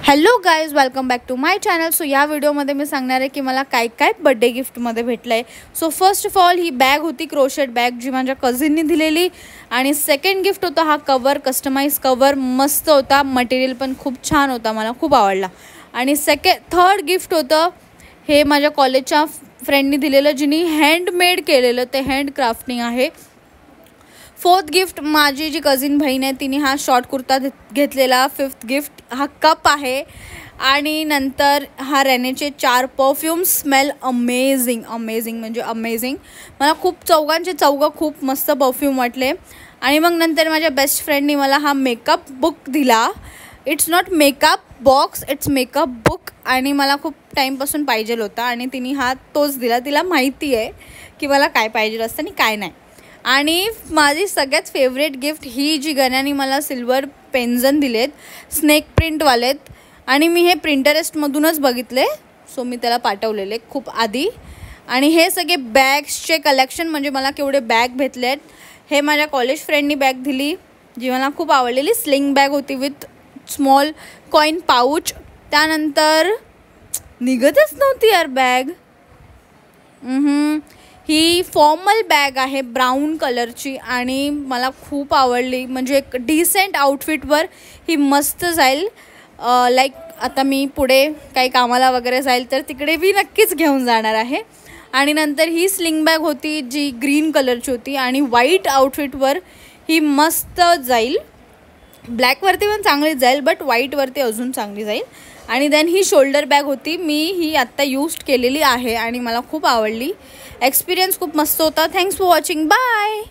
Hello guys, welcome back to my channel. So या व्हिडिओमध्ये मी सांगणार आहे की मला काय काय बर्थडे गिफ्टमध्ये भेटलं आहे. So first of all he bag होती, क्रोशेट बॅग, जी माझ्या कझिननी दिलेली. आणि सेकंड गिफ्ट होता हा कवर, कस्टमाइज कवर, मस्त होता, मटेरियल पण खूप छान होता, मला खूप आवडला. आणि थर्ड गिफ्ट होतं हे माझ्या कॉलेजच्या फ्रेंडनी दिलेलं, जिनी हँडमेड केलेलं, ते हँडक्राफ्टिंग आहे. फोर्थ गिफ्ट माझी जी कझिन बहीण आहे तिने हा शॉर्ट कुर्ता घेतलेला. फिफ्थ गिफ्ट हा कप आहे. आणि नंतर हा रेनेचे 4 परफ्यूम्स, स्मेल अमेझिंग अमेझिंग म्हणजे अमेझिंग. मला खूप चौघं खूप मस्त परफ्यूम वाटले. आणि मग नंतर माझ्या बेस्ट फ्रेंडनी मला हा मेकअप बुक दिला. It's not makeup box, it's makeup book. आणि मला खूप टाईमपासून पाहिजे होता आणि तिने हा तोच दिला. तिला माहिती आहे की मला काय पाहिजे असतं आणि काय नाही. आणि माझी सगळ्यात फेवरेट गिफ्ट ही जी गण्याने मला सिल्वर पेन्झन दिलेत, स्नेक प्रिंटवालेत. आणि मी हे प्रिंटरेस्टमधूनच बघितले, सो मी त्याला पाठवलेले खूप आधी. आणि हे सगळे बॅग्सचे कलेक्शन, म्हणजे मला केवढे बॅग भेटलेत. हे माझ्या कॉलेज फ्रेंडनी बॅग दिली, जी मला खूप आवडलेली. स्लिंग बॅग होती विथ स्मॉल कॉईन पाऊच. त्यानंतर निघतच नव्हती यार बॅग. ही फॉर्मल बॅग आहे ब्राऊन कलरची आणि मला खूप आवडली. म्हणजे एक डिसेंट आउटफिटवर ही मस्त जाईल. लाईक आता मी पुढे काही कामाला वगैरे जाईल तर तिकडे मी नक्कीच घेऊन जाणार आहे. आणि नंतर ही स्लिंग बॅग होती जी ग्रीन कलरची होती आणि व्हाईट आउटफिटवर ही मस्त जाईल. ब्लॅकवरती पण चांगली जाईल, बट व्हाईटवरती अजून चांगली जाईल. आणि देन ही शोल्डर बॅग होती, मी ही आत्ता यूज केलेली आहे आणि मला खूप आवडली. एक्सपिरियन्स खूप मस्त होता. Thanks for watching. बाय.